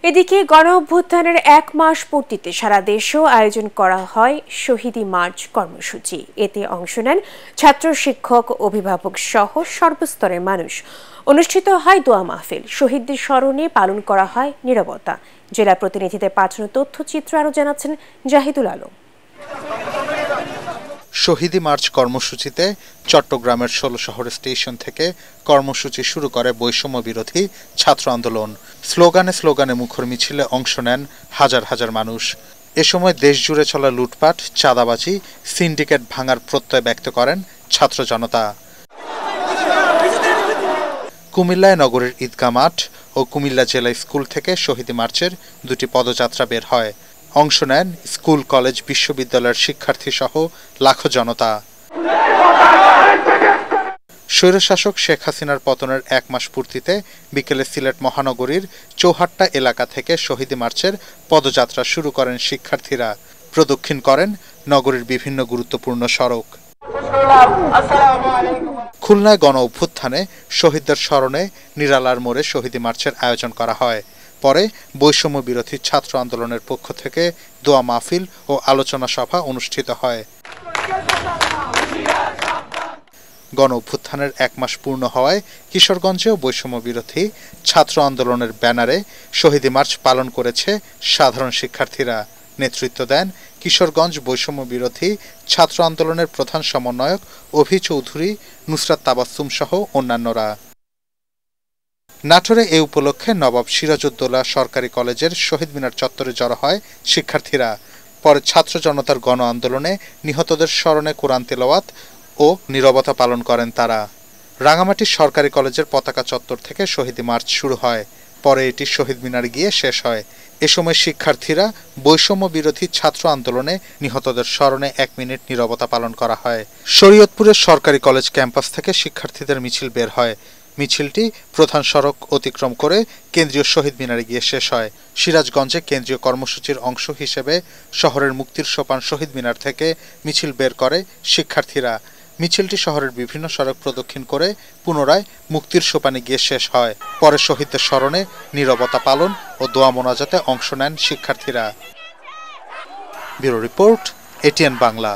এদিকে গণঅভ্যুত্থানের ১ মাস পূর্তিতে সারা দেশেও আয়োজন করা হয় শহীদি মার্চ কর্মসূচি। এতে অংশ নেন ছাত্র, শিক্ষক, অভিভাবক সহ সর্বস্তরের মানুষ। অনুষ্ঠিত হয় দোয়া মাহফিল, শহীদদের স্মরণে পালন করা হয় নীরবতা। জেলা প্রতিনিধিদের পাঠানো তথ্যচিত্র আরও জানাচ্ছেন জাহিদুল আলম। শহীদি মার্চ কর্মসূচিতে চট্টগ্রামের ১৬ শহর স্টেশন থেকে কর্মসূচি শুরু করে বৈষম্য বিরোধী ছাত্র আন্দোলন। স্লোগানে স্লোগানে মুখর মিছিলে অংশ নেন হাজার হাজার মানুষ। এ সময় দেশ জুড়ে চলা লুটপাট, চাঁদাবাজি, সিন্ডিকেট ভাঙার প্রত্যয় ব্যক্ত করেন ছাত্র জনতা। কুমিল্লায় নগরের ঈদগাহ মাঠ ও কুমিল্লা জেলা স্কুল থেকে শহীদি মার্চের দুটি পদযাত্রা বের হয়। অংশ নেন স্কুল, কলেজ, বিশ্ববিদ্যালয়ের শিক্ষার্থী সহ লাখো জনতা। স্বৈরশাসক শেখ হাসিনার পতনের ১ মাস পূর্তিতে বিকেলে সিলেট মহানগরীর চৌহাট্টা এলাকা থেকে শহীদি মার্চের পদযাত্রা শুরু করেন শিক্ষার্থীরা। প্রদক্ষিণ করেন নগরীর বিভিন্ন গুরুত্বপূর্ণ সড়ক। খুলনায় গণ অভ্যুত্থানে শহীদদের স্মরণে নিরালার মোড়ে শহীদি মার্চের আয়োজন করা হয়। পরে বৈষম্য বিরোধী ছাত্র আন্দোলনের পক্ষ থেকে দোয়া মাহফিল ও আলোচনা সভা অনুষ্ঠিত হয়। গণ অভ্যুত্থানের ১ মাস পূর্ণ হওয়ায় কিশোরগঞ্জেও বৈষম্য বিরোধী ছাত্র আন্দোলনের ব্যানারে শহীদি মার্চ পালন করেছে সাধারণ শিক্ষার্থীরা। নেতৃত্ব দেন কিশোরগঞ্জ বৈষম্য বিরোধী ছাত্র আন্দোলনের প্রধান সমন্বয়ক অভি চৌধুরী, নুসরাত তাবাসসুম সহ অন্যান্যরা। নাটোরে এ উপলক্ষে নবাব সিরাজউদ্দৌলা সরকারি কলেজের শহীদ মিনার চত্বরে জড়ো হয় শিক্ষার্থীরা। পরে ছাত্র জনতার গণ আন্দোলনে নিহতদের স্মরণে কোরআন তেলাওয়াত ও নীরবতা পালন করেন তারা। রাঙামাটি সরকারি কলেজের পতাকা চত্বর থেকে শহীদি মার্চ শুরু হয়। পরে এটি শহীদ মিনারে গিয়ে শেষ হয়। এ সময় শিক্ষার্থীরা বৈষম্য বিরোধী ছাত্র আন্দোলনে নিহতদের স্মরণে ১ মিনিট নীরবতা পালন করা হয়। শরীয়তপুরের সরকারি কলেজ ক্যাম্পাস থেকে শিক্ষার্থীদের মিছিল বের হয়। মিছিলটি প্রধান সড়ক অতিক্রম করে কেন্দ্রীয় শহীদ মিনারে গিয়ে শেষ হয়। সিরাজগঞ্জে কেন্দ্রীয় কর্মসূচির অংশ হিসেবে শহরের মুক্তির সোপান শহীদ মিনার থেকে মিছিল বের করে শিক্ষার্থীরা। মিছিলটি শহরের বিভিন্ন সড়ক প্রদক্ষিণ করে পুনরায় মুক্তির সোপানে গিয়ে শেষ হয়। পরে শহীদদের স্মরণে নীরবতা পালন ও দোয়া মোনাজাতে অংশ নেন শিক্ষার্থীরা। Bureau report, ATN Bangla.